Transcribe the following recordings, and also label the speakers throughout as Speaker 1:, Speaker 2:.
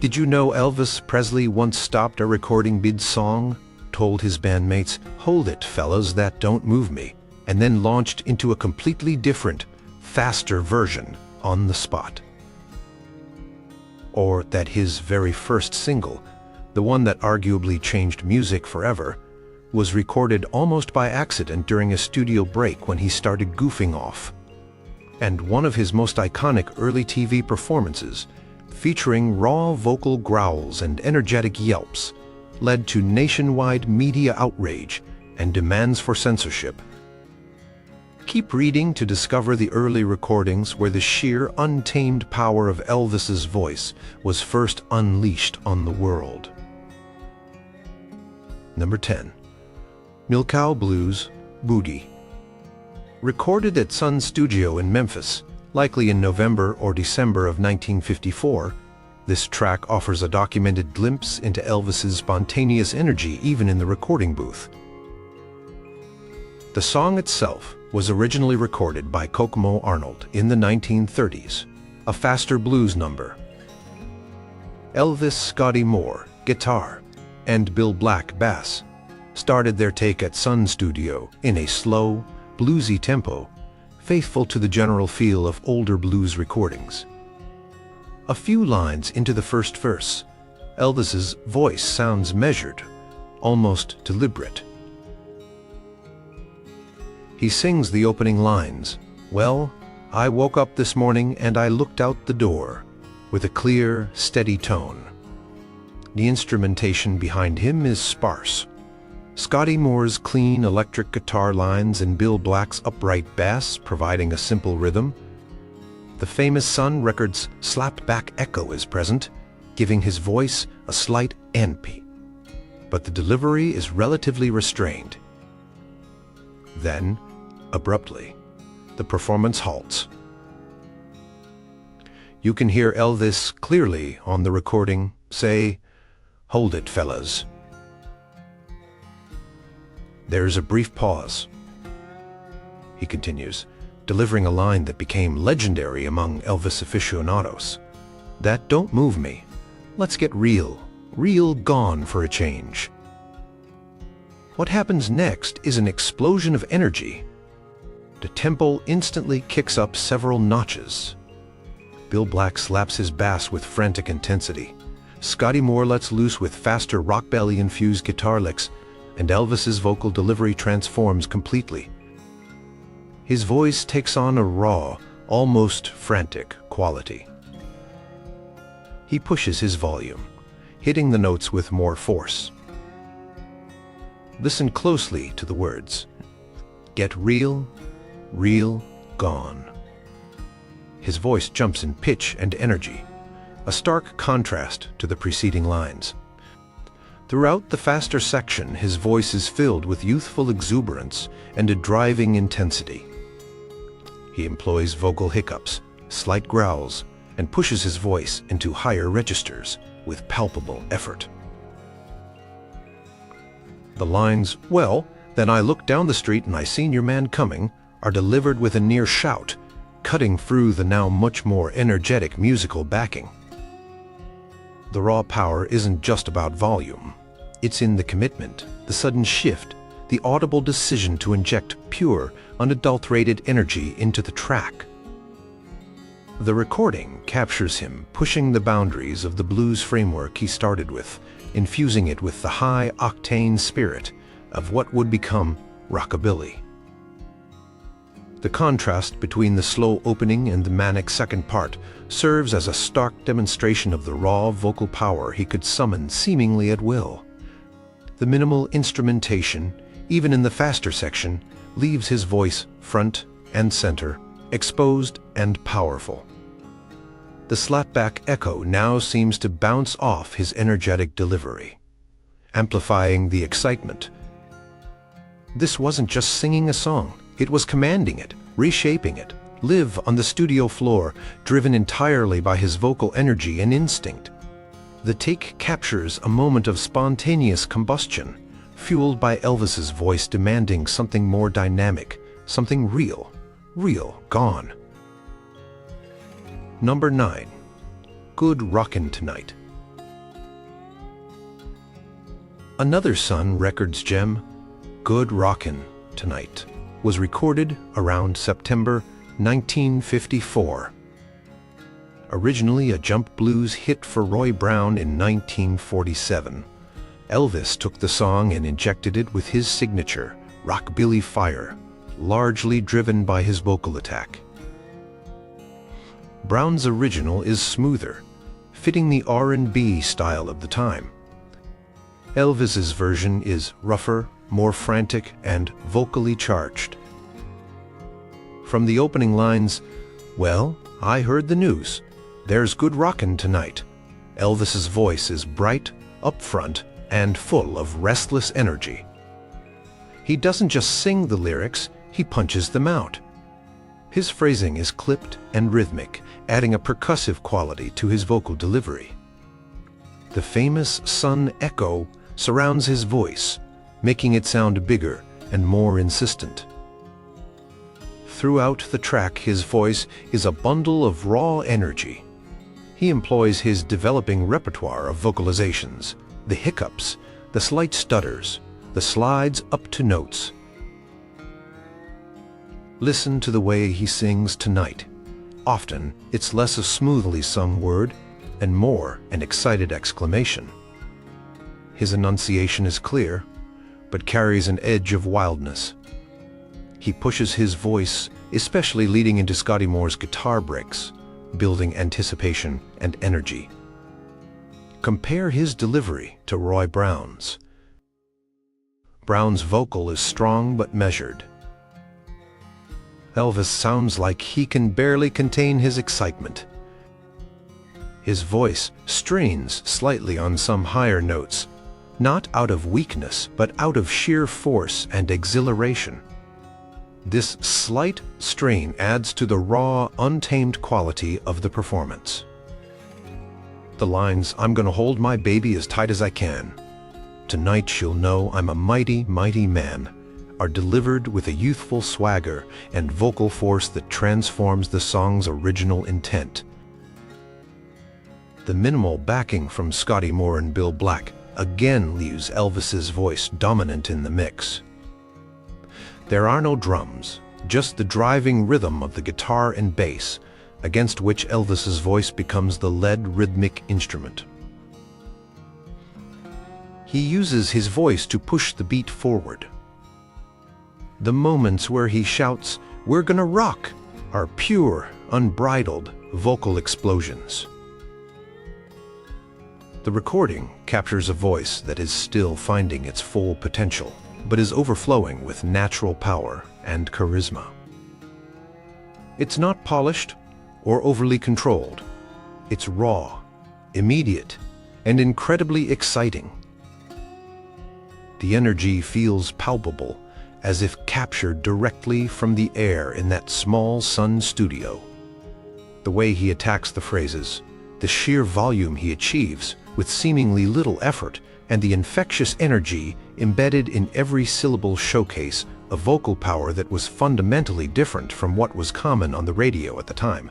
Speaker 1: Did you know Elvis Presley once stopped a recording mid-song, told his bandmates, "Hold it, fellas, that don't move me," and then launched into a completely different, faster version on the spot? Or that his very first single, the one that arguably changed music forever, was recorded almost by accident during a studio break when he started goofing off. And one of his most iconic early TV performances, featuring raw vocal growls and energetic yelps, led to nationwide media outrage and demands for censorship. Keep reading to discover the early recordings where the sheer, untamed power of Elvis's voice was first unleashed on the world. Number 10. Milkcow Blues Boogie. Recorded at Sun Studio in Memphis, likely in November or December of 1954, this track offers a documented glimpse into Elvis's spontaneous energy even in the recording booth. The song itself was originally recorded by Kokomo Arnold in the 1930s, a faster blues number. Elvis, Scotty Moore, guitar, and Bill Black, bass, started their take at Sun Studio in a slow, bluesy tempo, faithful to the general feel of older blues recordings. A few lines into the first verse, Elvis's voice sounds measured, almost deliberate. He sings the opening lines, "Well, I woke up this morning and I looked out the door," with a clear, steady tone. The instrumentation behind him is sparse. Scotty Moore's clean electric guitar lines and Bill Black's upright bass providing a simple rhythm. The famous Sun Records slapback echo is present, giving his voice a slight amp, but the delivery is relatively restrained. Then, abruptly, the performance halts. You can hear Elvis clearly on the recording say, "Hold it, fellas." There's a brief pause. He continues, delivering a line that became legendary among Elvis aficionados. "That don't move me. Let's get real gone for a change." What happens next is an explosion of energy. The tempo instantly kicks up several notches. Bill Black slaps his bass with frantic intensity. Scotty Moore lets loose with faster rockabilly-infused guitar licks, and Elvis's vocal delivery transforms completely. His voice takes on a raw, almost frantic quality. He pushes his volume, hitting the notes with more force. Listen closely to the words. Get real gone. His voice jumps in pitch and energy, a stark contrast to the preceding lines. Throughout the faster section, his voice is filled with youthful exuberance and a driving intensity. He employs vocal hiccups, slight growls, and pushes his voice into higher registers with palpable effort. The lines, "Well, then I looked down the street and I seen your man coming," are delivered with a near shout, cutting through the now much more energetic musical backing. The raw power isn't just about volume. It's in the commitment, the sudden shift, the audible decision to inject pure, unadulterated energy into the track. The recording captures him pushing the boundaries of the blues framework he started with, infusing it with the high-octane spirit of what would become rockabilly. The contrast between the slow opening and the manic second part serves as a stark demonstration of the raw vocal power he could summon seemingly at will. The minimal instrumentation, even in the faster section, leaves his voice front and center, exposed and powerful. The slapback echo now seems to bounce off his energetic delivery, amplifying the excitement. This wasn't just singing a song, it was commanding it, reshaping it, live on the studio floor, driven entirely by his vocal energy and instinct. The take captures a moment of spontaneous combustion, fueled by Elvis's voice demanding something more dynamic, something real gone. Number 9. Good Rockin' Tonight. Another Sun Records gem, Good Rockin' Tonight, was recorded around September 1954. Originally a jump blues hit for Roy Brown in 1947, Elvis took the song and injected it with his signature, rockabilly fire, largely driven by his vocal attack. Brown's original is smoother, fitting the R&B style of the time. Elvis's version is rougher, more frantic, and vocally charged. From the opening lines, "Well, I heard the news. There's good rockin' tonight." Elvis's voice is bright, upfront, and full of restless energy. He doesn't just sing the lyrics, he punches them out. His phrasing is clipped and rhythmic, adding a percussive quality to his vocal delivery. The famous Sun echo surrounds his voice, making it sound bigger and more insistent. Throughout the track, his voice is a bundle of raw energy. He employs his developing repertoire of vocalizations, the hiccups, the slight stutters, the slides up to notes. Listen to the way he sings tonight. Often, it's less a smoothly sung word and more an excited exclamation. His enunciation is clear, but carries an edge of wildness. He pushes his voice, especially leading into Scotty Moore's guitar breaks, building anticipation and energy. Compare his delivery to Roy Brown's. Brown's vocal is strong but measured. Elvis sounds like he can barely contain his excitement. His voice strains slightly on some higher notes, not out of weakness, but out of sheer force and exhilaration. This slight strain adds to the raw, untamed quality of the performance. The lines, "I'm gonna hold my baby as tight as I can. Tonight she'll know I'm a mighty, mighty man," are delivered with a youthful swagger and vocal force that transforms the song's original intent. The minimal backing from Scotty Moore and Bill Black again leaves Elvis's voice dominant in the mix. There are no drums, just the driving rhythm of the guitar and bass, against which Elvis's voice becomes the lead rhythmic instrument. He uses his voice to push the beat forward. The moments where he shouts, "We're gonna rock," are pure, unbridled vocal explosions. The recording captures a voice that is still finding its full potential, but is overflowing with natural power and charisma. It's not polished or overly controlled. It's raw, immediate, and incredibly exciting. The energy feels palpable, as if captured directly from the air in that small Sun studio. The way he attacks the phrases, the sheer volume he achieves with seemingly little effort, and the infectious energy embedded in every syllable showcase a vocal power that was fundamentally different from what was common on the radio at the time.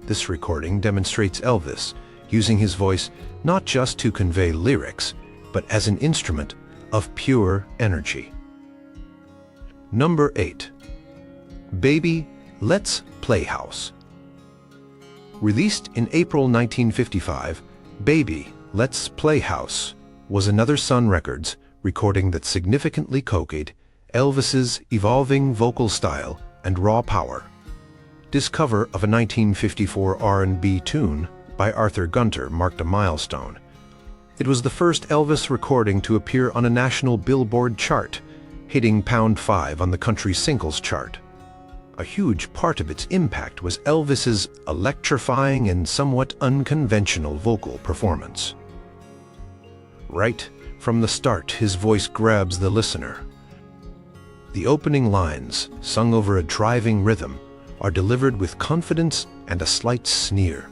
Speaker 1: This recording demonstrates Elvis using his voice not just to convey lyrics, but as an instrument of pure energy. Number 8. Baby, Let's Play House. Released in April 1955, Baby, Let's Play House was another Sun Records recording that significantly copied Elvis's evolving vocal style and raw power. This cover of a 1954 R&B tune by Arthur Gunter marked a milestone. It was the first Elvis recording to appear on a national Billboard chart, hitting pound 5 on the country singles chart. A huge part of its impact was Elvis's electrifying and somewhat unconventional vocal performance. Right from the start, his voice grabs the listener. The opening lines, sung over a driving rhythm, are delivered with confidence and a slight sneer.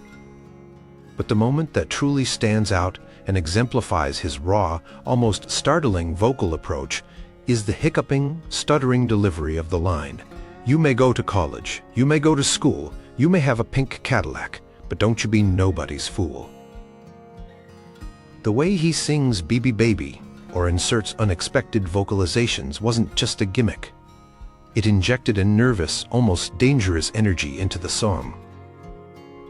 Speaker 1: But the moment that truly stands out and exemplifies his raw, almost startling vocal approach is the hiccuping, stuttering delivery of the line, "You may go to college, you may go to school, you may have a pink Cadillac, but don't you be nobody's fool." The way he sings "Baby Baby" or inserts unexpected vocalizations wasn't just a gimmick. It injected a nervous, almost dangerous energy into the song.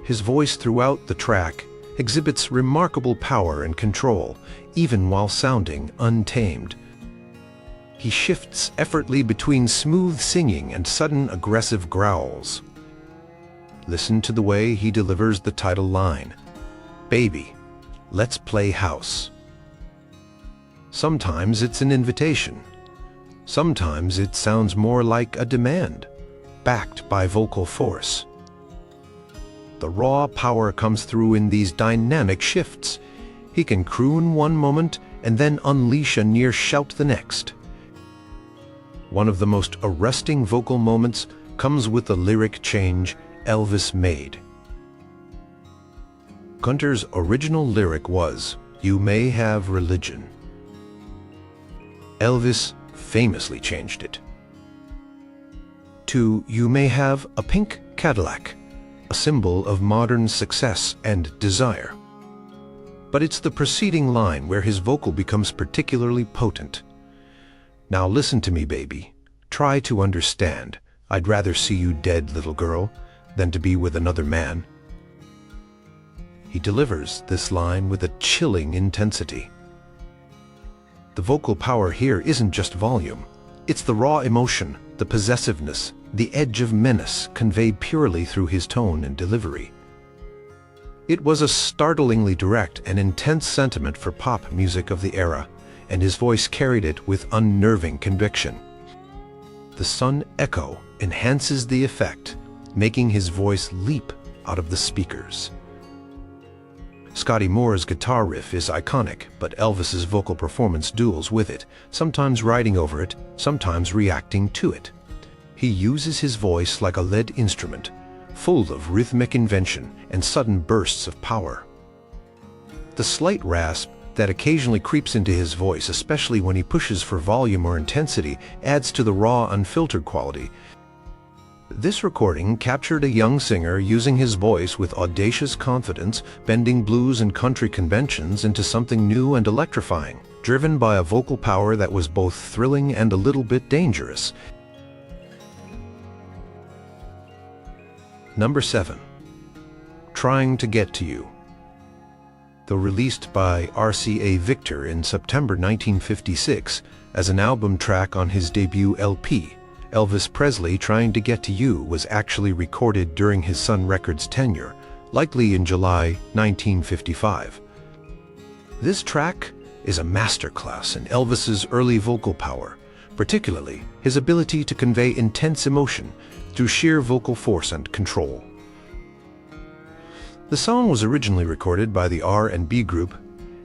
Speaker 1: His voice throughout the track exhibits remarkable power and control, even while sounding untamed. He shifts effortlessly between smooth singing and sudden aggressive growls. Listen to the way he delivers the title line, "Baby, let's play house." Sometimes it's an invitation. Sometimes it sounds more like a demand, backed by vocal force. The raw power comes through in these dynamic shifts. He can croon one moment and then unleash a near shout the next. One of the most arresting vocal moments comes with the lyric change Elvis made. Gunter's original lyric was, "You may have religion." Elvis famously changed it to, "You may have a pink Cadillac," a symbol of modern success and desire. But it's the preceding line where his vocal becomes particularly potent. "Now listen to me, baby. Try to understand. I'd rather see you dead, little girl, than to be with another man." He delivers this line with a chilling intensity. The vocal power here isn't just volume. It's the raw emotion, the possessiveness, the edge of menace conveyed purely through his tone and delivery. It was a startlingly direct and intense sentiment for pop music of the era, and his voice carried it with unnerving conviction. The Sun echo enhances the effect, making his voice leap out of the speakers. Scotty Moore's guitar riff is iconic, but Elvis's vocal performance duels with it, sometimes riding over it, sometimes reacting to it. He uses his voice like a lead instrument, full of rhythmic invention and sudden bursts of power. The slight rasp that occasionally creeps into his voice, especially when he pushes for volume or intensity, adds to the raw, unfiltered quality. This recording captured a young singer using his voice with audacious confidence, bending blues and country conventions into something new and electrifying, driven by a vocal power that was both thrilling and a little bit dangerous. Number 7. Trying to Get to You. Though released by RCA Victor in September 1956 as an album track on his debut LP, Elvis Presley Trying to Get to You was actually recorded during his Sun Records tenure, likely in July 1955. This track is a masterclass in Elvis's early vocal power, particularly his ability to convey intense emotion through sheer vocal force and control. The song was originally recorded by the R&B group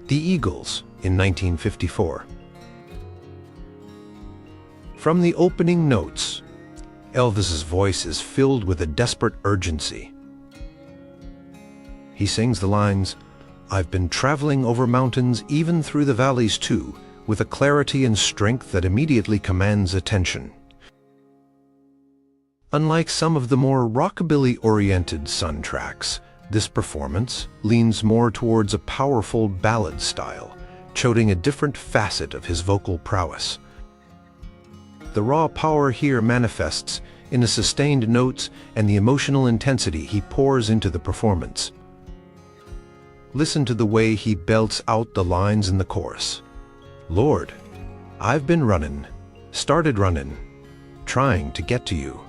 Speaker 1: The Eagles in 1954. From the opening notes, Elvis's voice is filled with a desperate urgency. He sings the lines, "I've been traveling over mountains, even through the valleys too," with a clarity and strength that immediately commands attention. Unlike some of the more rockabilly-oriented Sun tracks, this performance leans more towards a powerful ballad style, showing a different facet of his vocal prowess. The raw power here manifests in the sustained notes and the emotional intensity he pours into the performance. Listen to the way he belts out the lines in the chorus. "Lord, I've been started running, trying to get to you."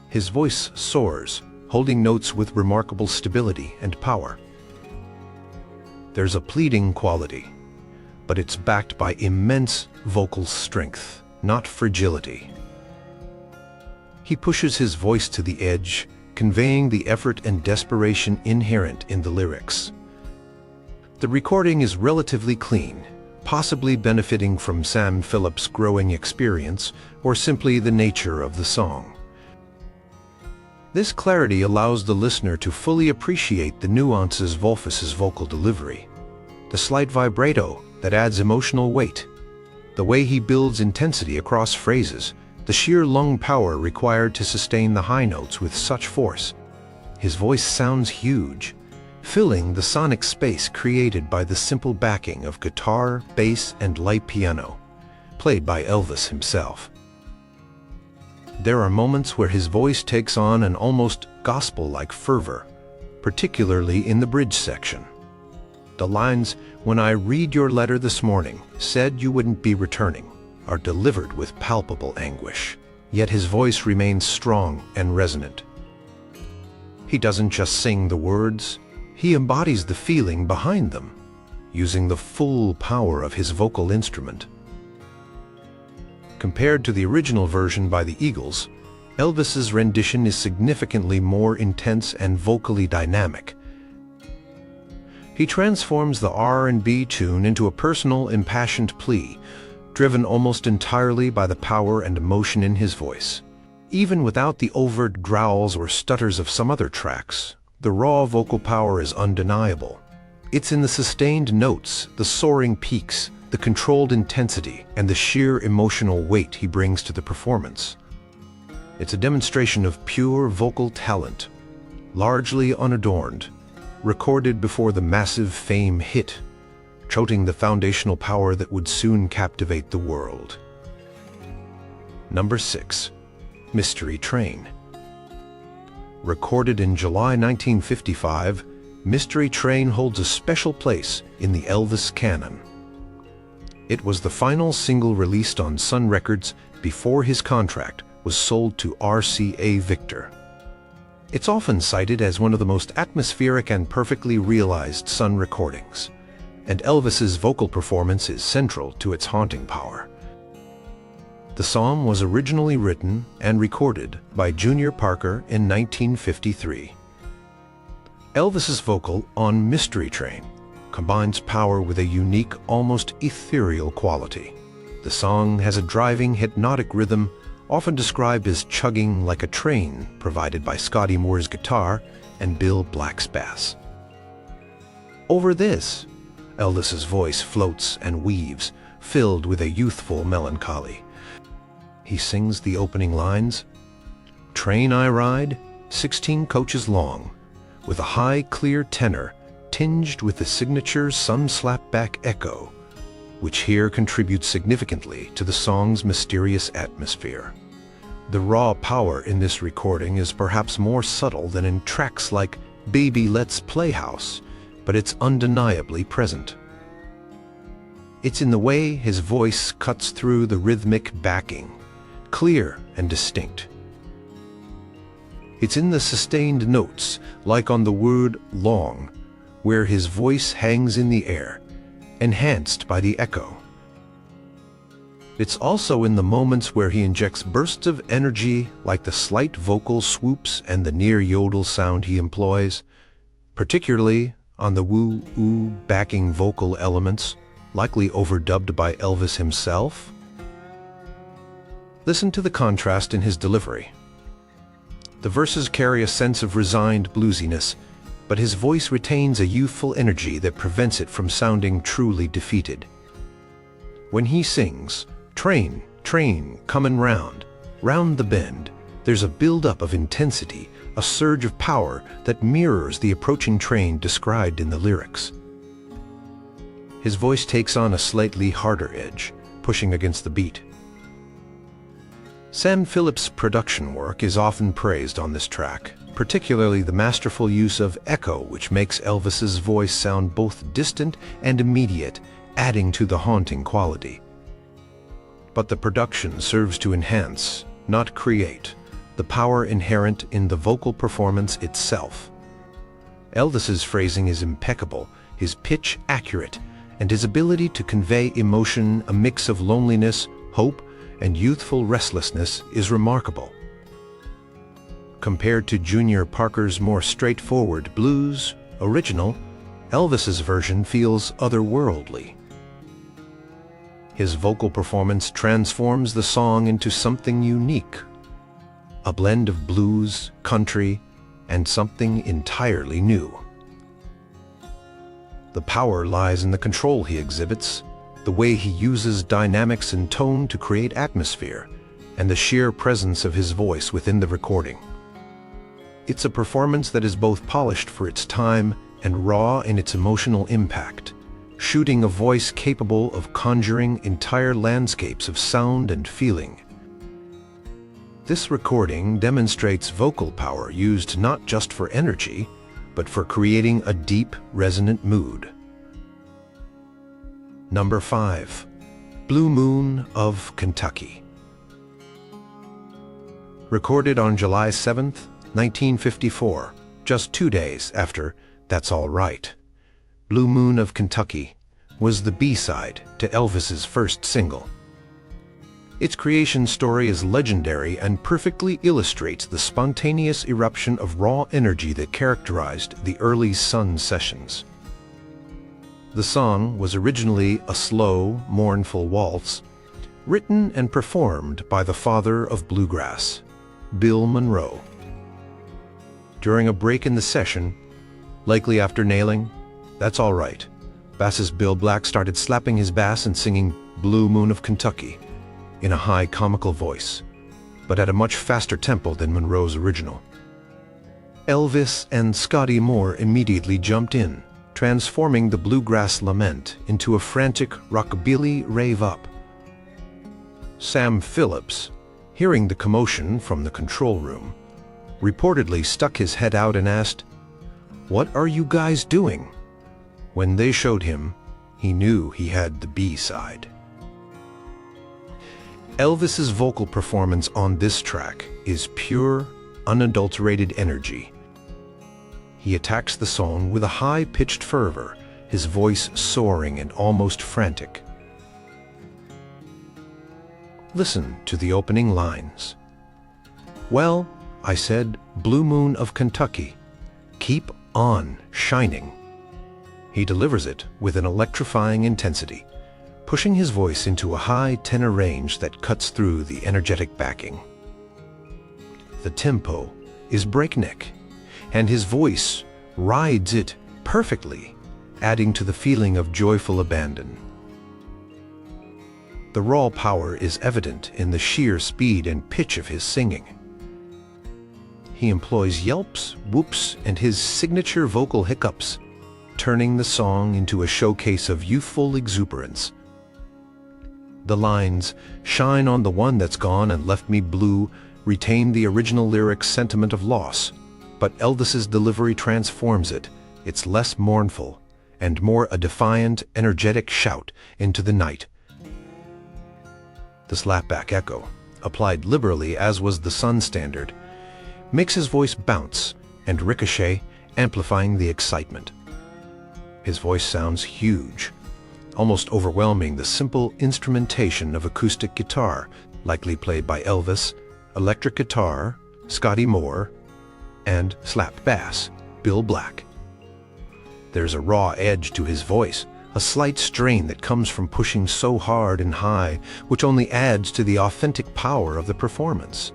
Speaker 1: His voice soars, holding notes with remarkable stability and power. There's a pleading quality, but it's backed by immense vocal strength, not fragility. He pushes his voice to the edge, conveying the effort and desperation inherent in the lyrics. The recording is relatively clean, possibly benefiting from Sam Phillips' growing experience or simply the nature of the song. This clarity allows the listener to fully appreciate the nuances of Elvis's vocal delivery, the slight vibrato that adds emotional weight, the way he builds intensity across phrases, the sheer lung power required to sustain the high notes with such force. His voice sounds huge, filling the sonic space created by the simple backing of guitar, bass, and light piano, played by Elvis himself. There are moments where his voice takes on an almost gospel-like fervor, particularly in the bridge section. The lines, "When I read your letter this morning, said you wouldn't be returning," are delivered with palpable anguish, yet his voice remains strong and resonant. He doesn't just sing the words, he embodies the feeling behind them, using the full power of his vocal instrument. Compared to the original version by the Eagles, Elvis's rendition is significantly more intense and vocally dynamic. He transforms the R&B tune into a personal, impassioned plea, driven almost entirely by the power and emotion in his voice. Even without the overt growls or stutters of some other tracks, the raw vocal power is undeniable. It's in the sustained notes, the soaring peaks, the controlled intensity, and the sheer emotional weight he brings to the performance. It's a demonstration of pure vocal talent, largely unadorned, recorded before the massive fame hit, toting the foundational power that would soon captivate the world. Number 6. Mystery Train. Recorded in July 1955, Mystery Train holds a special place in the Elvis canon. It was the final single released on Sun Records before his contract was sold to RCA Victor. It's often cited as one of the most atmospheric and perfectly realized Sun recordings, and Elvis's vocal performance is central to its haunting power. The song was originally written and recorded by Junior Parker in 1953. Elvis's vocal on Mystery Train combines power with a unique, almost ethereal quality. The song has a driving, hypnotic rhythm, often described as chugging like a train, provided by Scotty Moore's guitar and Bill Black's bass. Over this, Elvis's voice floats and weaves, filled with a youthful melancholy. He sings the opening lines, "Train I ride, 16 coaches long, with a high, clear tenor tinged with the signature sun-slapback echo, which here contributes significantly to the song's mysterious atmosphere." The raw power in this recording is perhaps more subtle than in tracks like "Baby Let's Play House," but it's undeniably present. It's in the way his voice cuts through the rhythmic backing, clear and distinct. It's in the sustained notes, like on the word "long," where his voice hangs in the air, enhanced by the echo. It's also in the moments where he injects bursts of energy, like the slight vocal swoops and the near yodel sound he employs, particularly on the woo-oo backing vocal elements, likely overdubbed by Elvis himself. Listen to the contrast in his delivery. The verses carry a sense of resigned bluesiness, but his voice retains a youthful energy that prevents it from sounding truly defeated. When he sings, "Train, train, comin' round, round the bend," there's a build-up of intensity, a surge of power that mirrors the approaching train described in the lyrics. His voice takes on a slightly harder edge, pushing against the beat. Sam Phillips' production work is often praised on this track, particularly the masterful use of echo, which makes Elvis's voice sound both distant and immediate, adding to the haunting quality. But the production serves to enhance, not create, the power inherent in the vocal performance itself. Elvis's phrasing is impeccable, his pitch accurate, and his ability to convey emotion, a mix of loneliness, hope, and youthful restlessness, is remarkable. Compared to Junior Parker's more straightforward blues original, Elvis's version feels otherworldly. His vocal performance transforms the song into something unique, a blend of blues, country, and something entirely new. The power lies in the control he exhibits, the way he uses dynamics and tone to create atmosphere, and the sheer presence of his voice within the recording. It's a performance that is both polished for its time and raw in its emotional impact, shooting a voice capable of conjuring entire landscapes of sound and feeling. This recording demonstrates vocal power used not just for energy, but for creating a deep, resonant mood. Number 5. Blue Moon of Kentucky. Recorded on July 7, 1954, just 2 days after That's All Right. Blue Moon of Kentucky was the B-side to Elvis's first single. Its creation story is legendary and perfectly illustrates the spontaneous eruption of raw energy that characterized the early Sun sessions. The song was originally a slow, mournful waltz, written and performed by the father of bluegrass, Bill Monroe. During a break in the session, likely after nailing That's All Right, bassist Bill Black started slapping his bass and singing Blue Moon of Kentucky in a high comical voice, but at a much faster tempo than Monroe's original. Elvis and Scotty Moore immediately jumped in, transforming the bluegrass lament into a frantic rockabilly rave-up. Sam Phillips, hearing the commotion from the control room, reportedly stuck his head out and asked, "What are you guys doing?" When they showed him, he knew he had the B-side. Elvis's vocal performance on this track is pure, unadulterated energy. He attacks the song with a high-pitched fervor, his voice soaring and almost frantic. Listen to the opening lines. "Well, I said, Blue Moon of Kentucky, keep on shining." He delivers it with an electrifying intensity, pushing his voice into a high tenor range that cuts through the energetic backing. The tempo is breakneck, and his voice rides it perfectly, adding to the feeling of joyful abandon. The raw power is evident in the sheer speed and pitch of his singing. He employs yelps, whoops, and his signature vocal hiccups, turning the song into a showcase of youthful exuberance. The lines, "Shine on the one that's gone and left me blue," retain the original lyric's sentiment of loss, but Elvis's delivery transforms it. It's less mournful and more a defiant, energetic shout into the night. The slapback echo, applied liberally as was the Sun standard, makes his voice bounce and ricochet, amplifying the excitement. His voice sounds huge, almost overwhelming the simple instrumentation of acoustic guitar, likely played by Elvis, electric guitar, Scotty Moore, and slap bass, Bill Black. There's a raw edge to his voice, a slight strain that comes from pushing so hard and high, which only adds to the authentic power of the performance.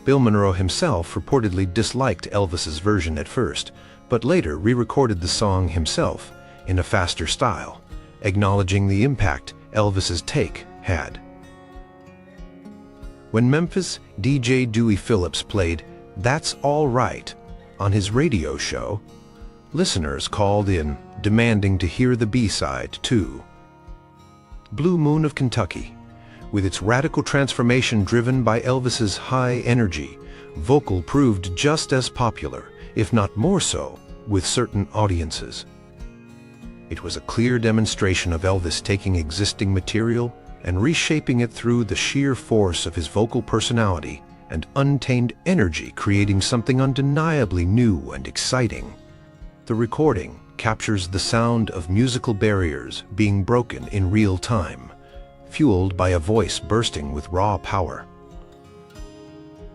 Speaker 1: Bill Monroe himself reportedly disliked Elvis's version at first, but later re-recorded the song himself in a faster style, acknowledging the impact Elvis's take had. When Memphis DJ Dewey Phillips played That's All Right on his radio show, listeners called in, demanding to hear the B-side too. Blue Moon of Kentucky, with its radical transformation driven by Elvis's high energy, vocal proved just as popular, if not more so, with certain audiences. It was a clear demonstration of Elvis taking existing material and reshaping it through the sheer force of his vocal personality and untamed energy, creating something undeniably new and exciting. The recording captures the sound of musical barriers being broken in real time, fueled by a voice bursting with raw power.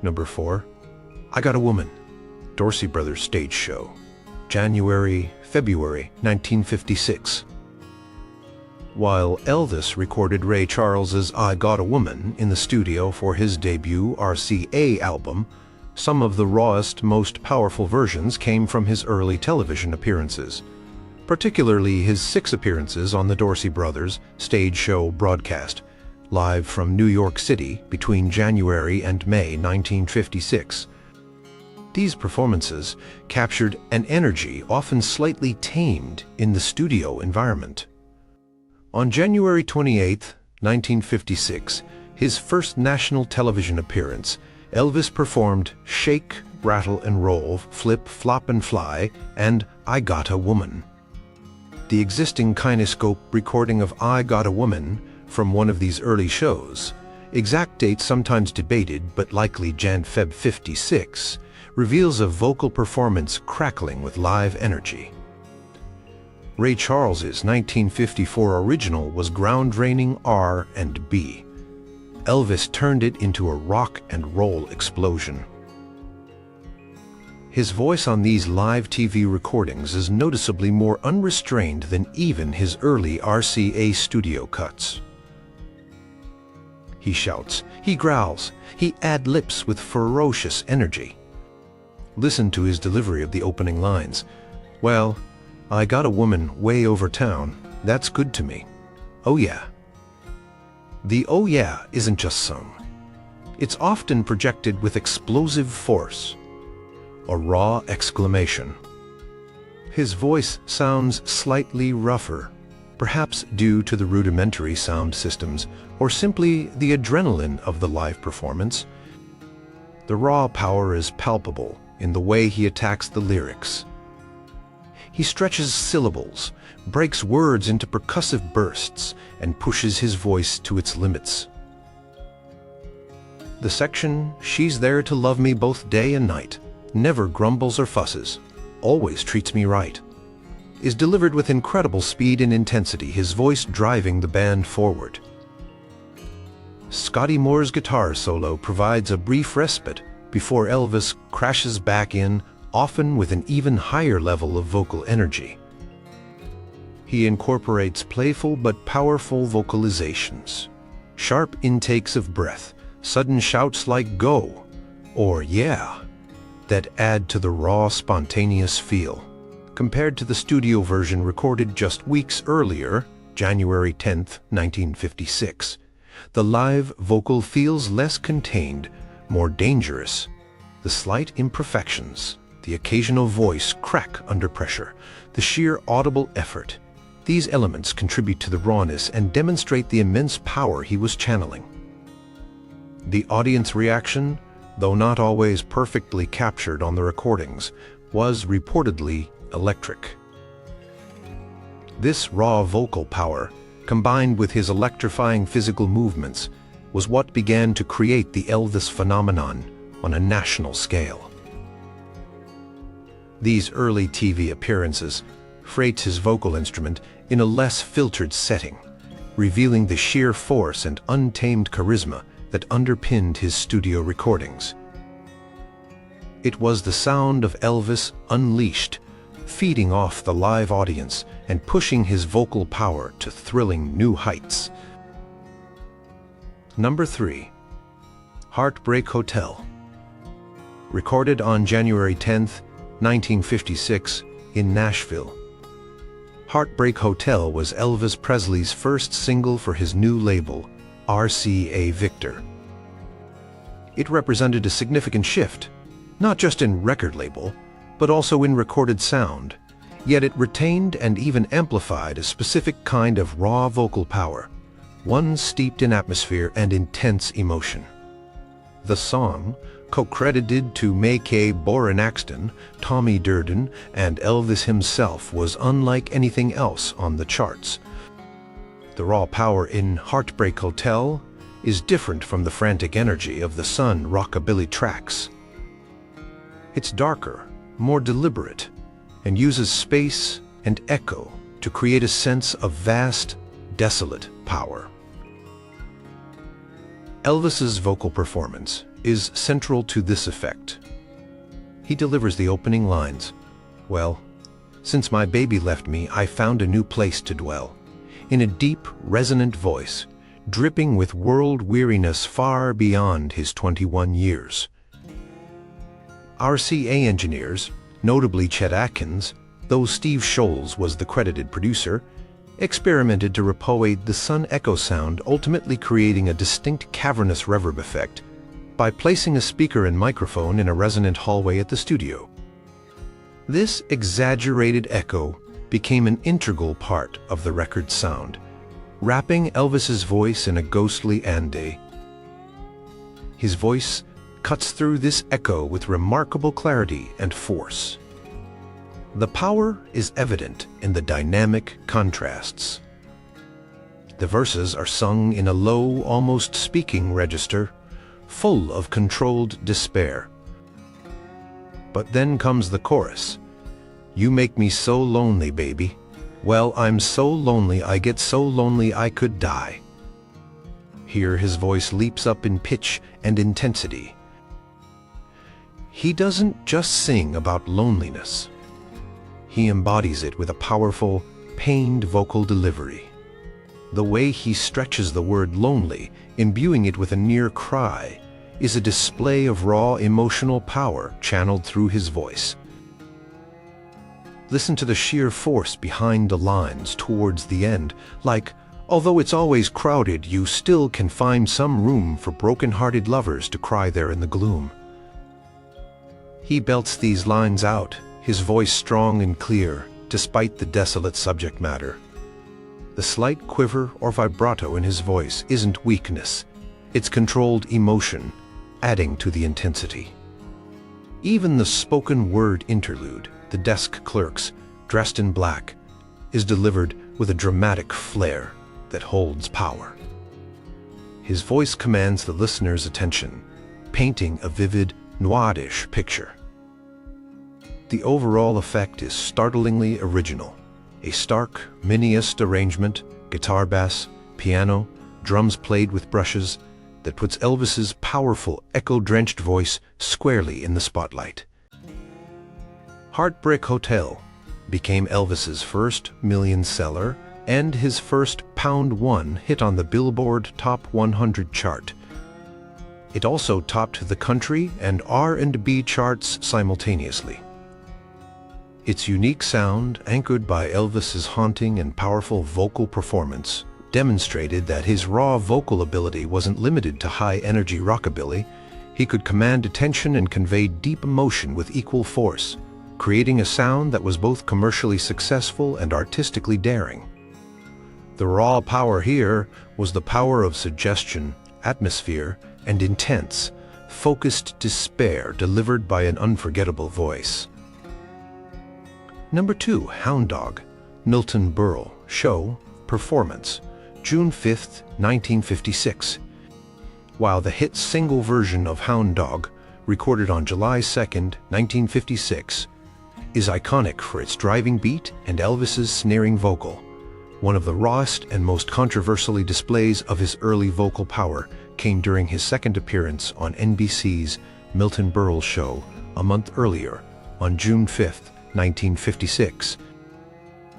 Speaker 1: Number 4. I Got a Woman, Dorsey Brothers stage show, February 1956. While Elvis recorded Ray Charles's I Got a Woman in the studio for his debut RCA album, some of the rawest, most powerful versions came from his early television appearances, particularly his 6 appearances on the Dorsey Brothers stage show broadcast, live from New York City between January and May 1956. These performances captured an energy often slightly tamed in the studio environment. On January 28, 1956, his first national television appearance, Elvis performed Shake, Rattle and Roll, Flip, Flop and Fly, and I Got a Woman. The existing kinescope recording of I Got a Woman from one of these early shows, exact date sometimes debated but likely Jan-Feb 56, reveals a vocal performance crackling with live energy. Ray Charles's 1954 original was ground-draining R and B. Elvis turned it into a rock and roll explosion. His voice on these live TV recordings is noticeably more unrestrained than even his early RCA studio cuts. He shouts, he growls, he ad-lips with ferocious energy. Listen to his delivery of the opening lines. Well, I got a woman way over town. That's good to me. Oh yeah. The oh yeah isn't just sung. It's often projected with explosive force. A raw exclamation. His voice sounds slightly rougher, perhaps due to the rudimentary sound systems or simply the adrenaline of the live performance. The raw power is palpable in the way he attacks the lyrics. He stretches syllables, breaks words into percussive bursts, and pushes his voice to its limits. The section, She's There to Love Me Both Day and Night, never grumbles or fusses, always treats me right, is delivered with incredible speed and intensity, his voice driving the band forward. Scotty Moore's guitar solo provides a brief respite before Elvis crashes back in, often with an even higher level of vocal energy. He incorporates playful but powerful vocalizations, sharp intakes of breath, sudden shouts like go or yeah, that add to the raw, spontaneous feel. Compared to the studio version recorded just weeks earlier, January 10, 1956, the live vocal feels less contained, more dangerous. The slight imperfections, the occasional voice crack under pressure, the sheer audible effort, these elements contribute to the rawness and demonstrate the immense power he was channeling. The audience reaction, though not always perfectly captured on the recordings, was reportedly electric. This raw vocal power, combined with his electrifying physical movements, was what began to create the Elvis phenomenon on a national scale. These early TV appearances freights his vocal instrument in a less filtered setting, revealing the sheer force and untamed charisma that underpinned his studio recordings. It was the sound of Elvis unleashed, feeding off the live audience and pushing his vocal power to thrilling new heights. Number 3. Heartbreak Hotel. Recorded on January 10, 1956, in Nashville. Heartbreak Hotel was Elvis Presley's first single for his new label, RCA Victor. It represented a significant shift, not just in record label, but also in recorded sound, yet it retained and even amplified a specific kind of raw vocal power, one steeped in atmosphere and intense emotion. The song, co-credited to Milkcow Blues, Tommy Durden, and Elvis himself, was unlike anything else on the charts. The raw power in Heartbreak Hotel is different from the frantic energy of the Sun rockabilly tracks. It's darker, more deliberate, and uses space and echo to create a sense of vast, desolate power. Elvis's vocal performance is central to this effect. He delivers the opening lines, "Well, since my baby left me, I found a new place to dwell," in a deep, resonant voice, dripping with world weariness far beyond his 21 years. RCA engineers, notably Chet Atkins, though Steve Scholz was the credited producer, experimented to repoed the Sun echo sound, ultimately creating a distinct cavernous reverb effect by placing a speaker and microphone in a resonant hallway at the studio. This exaggerated echo became an integral part of the record's sound, wrapping Elvis's voice in a ghostly ande. His voice cuts through this echo with remarkable clarity and force. The power is evident in the dynamic contrasts. The verses are sung in a low, almost speaking register, full of controlled despair. But then comes the chorus. "You make me so lonely, baby. Well, I'm so lonely, I get so lonely I could die." Here his voice leaps up in pitch and intensity. He doesn't just sing about loneliness. He embodies it with a powerful, pained vocal delivery. The way he stretches the word lonely, imbuing it with a near cry, is a display of raw emotional power channeled through his voice. Listen to the sheer force behind the lines towards the end, like, although it's always crowded, you still can find some room for broken-hearted lovers to cry there in the gloom. He belts these lines out, his voice strong and clear, despite the desolate subject matter. The slight quiver or vibrato in his voice isn't weakness, it's controlled emotion, adding to the intensity. Even the spoken word interlude, the desk clerks, dressed in black, is delivered with a dramatic flair that holds power. His voice commands the listener's attention, painting a vivid, noirish picture. The overall effect is startlingly original. A stark, minimalist arrangement, guitar bass, piano, drums played with brushes, that puts Elvis's powerful, echo-drenched voice squarely in the spotlight. Heartbreak Hotel became Elvis's first million seller and his first #1 hit on the Billboard Top 100 chart. It also topped the country and R&B charts simultaneously. Its unique sound, anchored by Elvis's haunting and powerful vocal performance, demonstrated that his raw vocal ability wasn't limited to high-energy rockabilly. He could command attention and convey deep emotion with equal force, creating a sound that was both commercially successful and artistically daring. The raw power here was the power of suggestion, atmosphere, and intense, focused despair delivered by an unforgettable voice. Number 2, Hound Dog, Milton Berle, Show, Performance, June 5, 1956. While the hit single version of Hound Dog, recorded on July 2, 1956, is iconic for its driving beat and Elvis's snaring vocal, one of the rawest and most controversial displays of his early vocal power came during his second appearance on NBC's Milton Berle Show a month earlier, on June 5, 1956.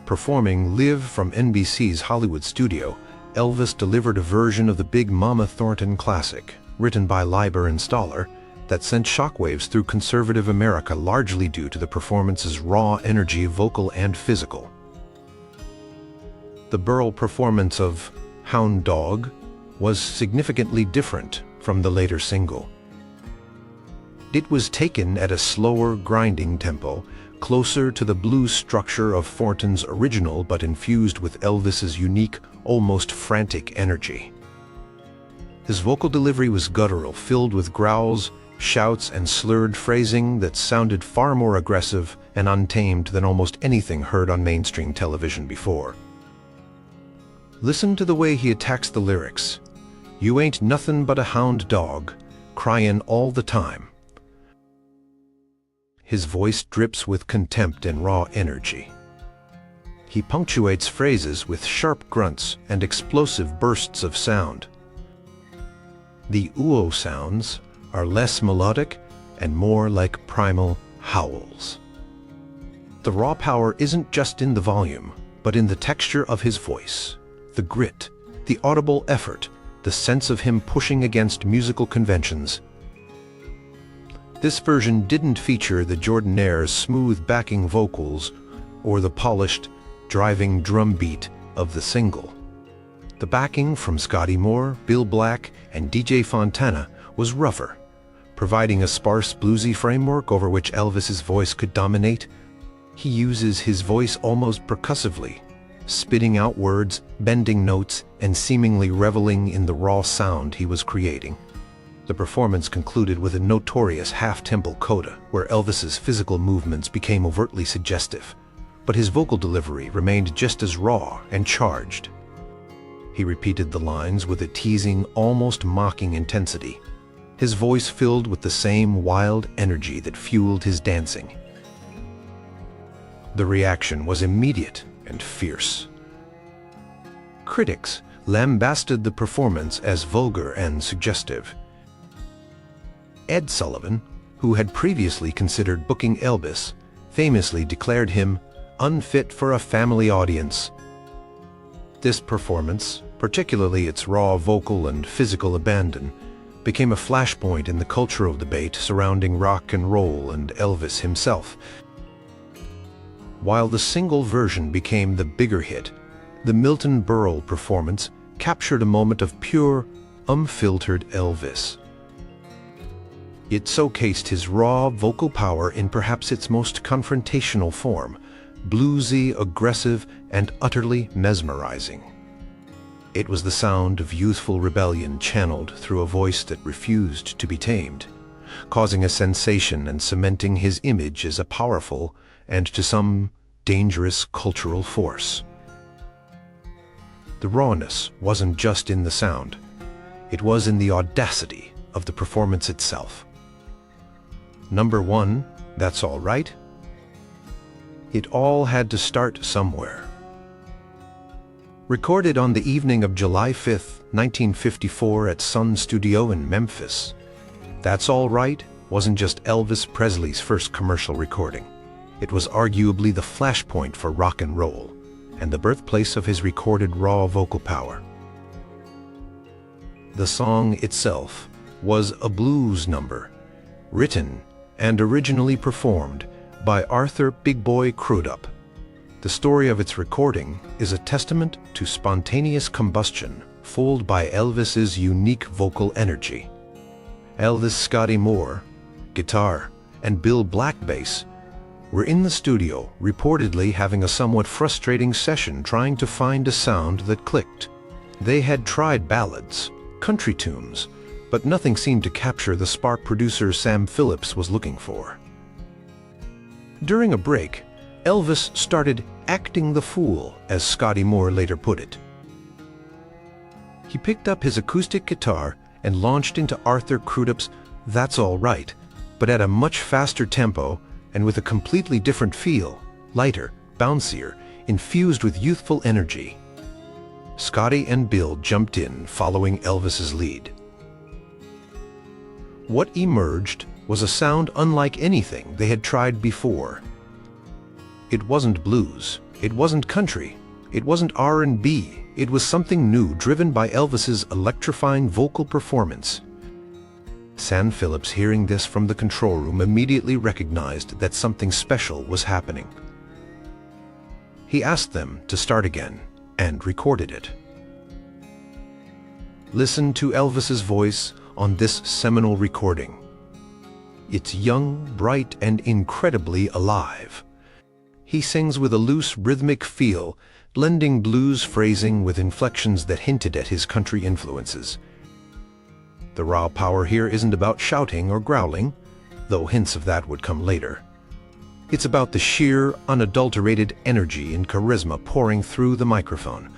Speaker 1: Performing live from NBC's Hollywood studio, Elvis delivered a version of the Big Mama Thornton classic, written by Leiber and Stoller, that sent shockwaves through conservative America, largely due to the performance's raw energy, vocal and physical. The Berle performance of Hound Dog was significantly different from the later single. It was taken at a slower, grinding tempo, closer to the blues structure of Thornton's original, but infused with Elvis's unique, almost frantic energy. His vocal delivery was guttural, filled with growls, shouts, and slurred phrasing that sounded far more aggressive and untamed than almost anything heard on mainstream television before. Listen to the way he attacks the lyrics. "You ain't nothing but a hound dog, crying all the time." His voice drips with contempt and raw energy. He punctuates phrases with sharp grunts and explosive bursts of sound. The ooh sounds are less melodic and more like primal howls. The raw power isn't just in the volume, but in the texture of his voice, the grit, the audible effort, the sense of him pushing against musical conventions. This version didn't feature the Jordanaires' smooth backing vocals or the polished, driving drum beat of the single. The backing from Scotty Moore, Bill Black, and DJ Fontana was rougher, providing a sparse bluesy framework over which Elvis's voice could dominate. He uses his voice almost percussively, spitting out words, bending notes, and seemingly reveling in the raw sound he was creating. The performance concluded with a notorious half-tempo coda, where Elvis's physical movements became overtly suggestive, but his vocal delivery remained just as raw and charged. He repeated the lines with a teasing, almost mocking intensity, his voice filled with the same wild energy that fueled his dancing. The reaction was immediate and fierce. Critics lambasted the performance as vulgar and suggestive. Ed Sullivan, who had previously considered booking Elvis, famously declared him unfit for a family audience. This performance, particularly its raw vocal and physical abandon, became a flashpoint in the cultural debate surrounding rock and roll and Elvis himself. While the single version became the bigger hit, the Milton Berle performance captured a moment of pure, unfiltered Elvis. It showcased his raw vocal power in perhaps its most confrontational form, bluesy, aggressive, and utterly mesmerizing. It was the sound of youthful rebellion channeled through a voice that refused to be tamed, causing a sensation and cementing his image as a powerful and, to some, dangerous cultural force. The rawness wasn't just in the sound. It was in the audacity of the performance itself. Number 1, That's All Right. It all had to start somewhere. Recorded on the evening of July 5, 1954 at Sun Studio in Memphis, That's All Right wasn't just Elvis Presley's first commercial recording. It was arguably the flashpoint for rock and roll, and the birthplace of his recorded raw vocal power. The song itself was a blues number, written and originally performed by Arthur Big Boy Crudup. The story of its recording is a testament to spontaneous combustion fueled by Elvis's unique vocal energy. Elvis, Scotty Moore, guitar, and Bill Black bass were in the studio, reportedly having a somewhat frustrating session trying to find a sound that clicked. They had tried ballads, country tunes, but nothing seemed to capture the spark producer Sam Phillips was looking for. During a break, Elvis started acting the fool, as Scotty Moore later put it. He picked up his acoustic guitar and launched into Arthur Crudup's That's All Right, but at a much faster tempo and with a completely different feel, lighter, bouncier, infused with youthful energy. Scotty and Bill jumped in, following Elvis's lead. What emerged was a sound unlike anything they had tried before. It wasn't blues, it wasn't country, it wasn't R&B, it was something new driven by Elvis's electrifying vocal performance. Sam Phillips, hearing this from the control room, immediately recognized that something special was happening. He asked them to start again and recorded it. Listen to Elvis's voice on this seminal recording. It's young, bright, and incredibly alive. He sings with a loose rhythmic feel, blending blues phrasing with inflections that hinted at his country influences. The raw power here isn't about shouting or growling, though hints of that would come later. It's about the sheer, unadulterated energy and charisma pouring through the microphone.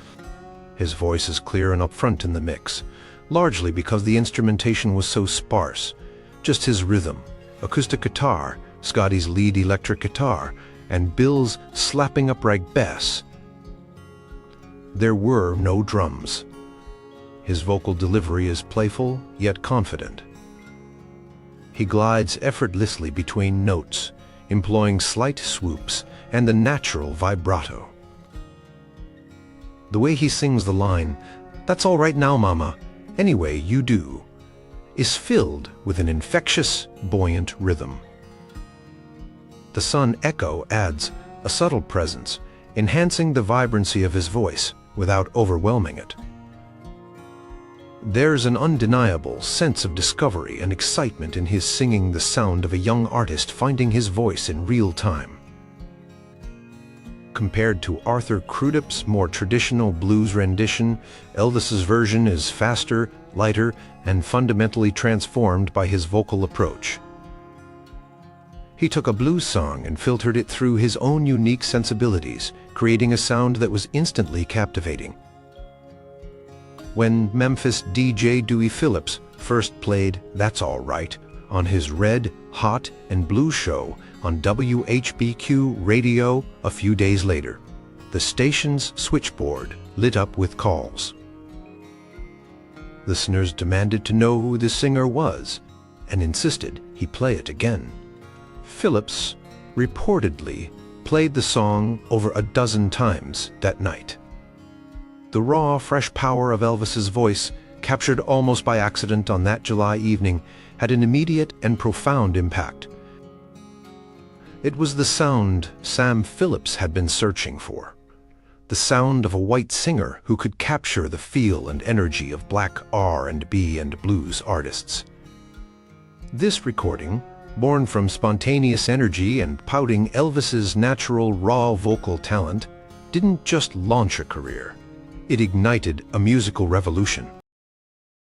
Speaker 1: His voice is clear and upfront in the mix, largely because the instrumentation was so sparse. Just his rhythm, acoustic guitar, Scotty's lead electric guitar, and Bill's slapping upright bass. There were no drums. His vocal delivery is playful yet confident. He glides effortlessly between notes, employing slight swoops and the natural vibrato. The way he sings the line, "That's all right now, Mama, anyway you do," is filled with an infectious, buoyant rhythm. The Sun echo adds a subtle presence, enhancing the vibrancy of his voice without overwhelming it. There's an undeniable sense of discovery and excitement in his singing, the sound of a young artist finding his voice in real time. Compared to Arthur Crudup's more traditional blues rendition, Elvis's version is faster, lighter, and fundamentally transformed by his vocal approach. He took a blues song and filtered it through his own unique sensibilities, creating a sound that was instantly captivating. When Memphis DJ Dewey Phillips first played "That's All Right" on his Red, Hot, and Blue show on WHBQ radio a few days later, the station's switchboard lit up with calls. Listeners demanded to know who the singer was and insisted he play it again. Phillips reportedly played the song over a dozen times that night. The raw, fresh power of Elvis's voice, captured almost by accident on that July evening, had an immediate and profound impact. It was the sound Sam Phillips had been searching for. The sound of a white singer who could capture the feel and energy of black R&B and blues artists. This recording, born from spontaneous energy and pouting Elvis's natural raw vocal talent, didn't just launch a career. It ignited a musical revolution.